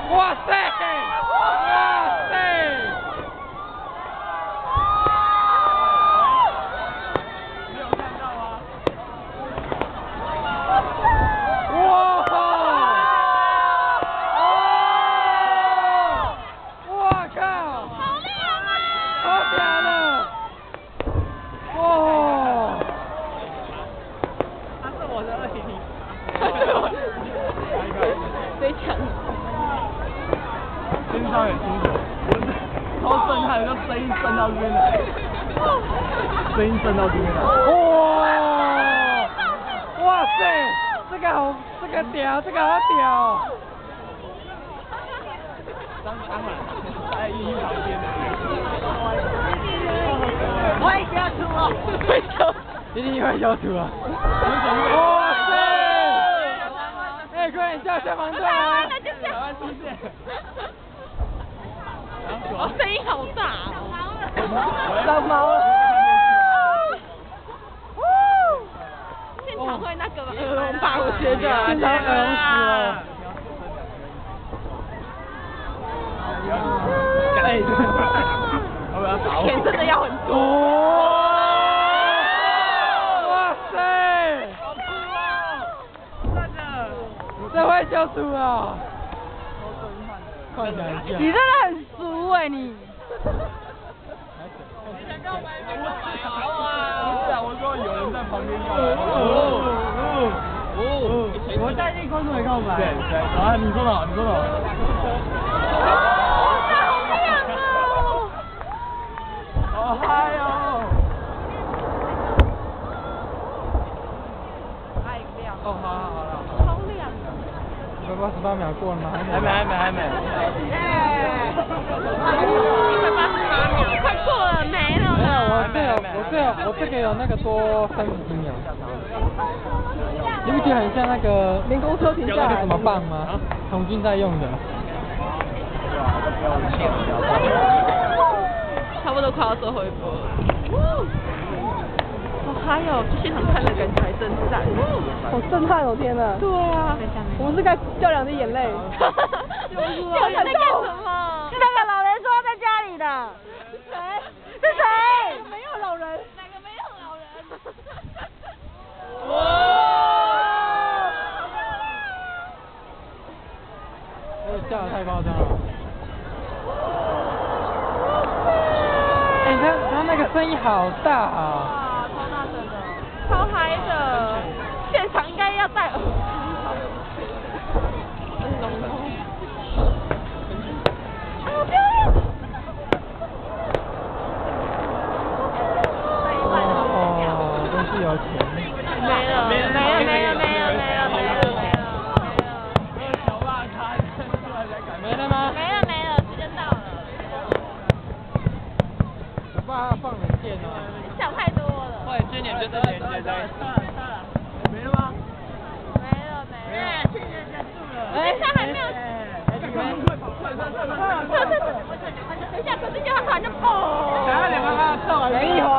哇塞！哇塞！没有看到吗？哇！哦！我靠！好亮啊！好屌了！哇！他是我的2-0。非常。心上也清楚，超震撼，就声音震到这边来，声音震到这边来。哇！哇塞！这个好，这个屌，这个好屌！当然，在一旁边。快下图哦！会消，一定会消除啊！哇塞！哎，快点叫消防队啊！台湾出现。哦，声音好大哦！长毛了！现场会那个耳聋吧？我觉得。现场耳聋死了。哎，要不要打我？钱真的要很多。哇塞！好酷哦！真的。这会消除啊！快点一下！你真的很熟哎你。我说有人在旁边告白。我带进观众也告白。对对，啊，你说的好，你说的好。好嗨哦！太亮了。哦，好了好了。超亮的。188秒过了吗？还没。188秒，快过了，没了。没有，我这个有那个多30几秒。你不觉得很像那个连公车停下来什么棒吗？童军在用的。差不多快要最后一波了。好嗨哦！现场看的感觉还真赞。好震撼哦！天哪！对啊。我们是该掉2滴眼泪。掉眼泪干什么？是那个老人说在家里的。谁？是谁？没有老人。哪个没有老人？叫的太夸张了。哎，他那个声音好大啊！哇，超大声的，超嗨的，现场应该要戴耳机。很浓厚。好漂亮！哦，真是有钱。没了。小辣咖出来才敢。没了吗？没了，时间到了。我爸放冷箭哦。你想太多了。快，今年就这连接在一起。没了吗？没了。现在结束了。等一下还没有。等一下，可是就要喊就砰。等一会儿。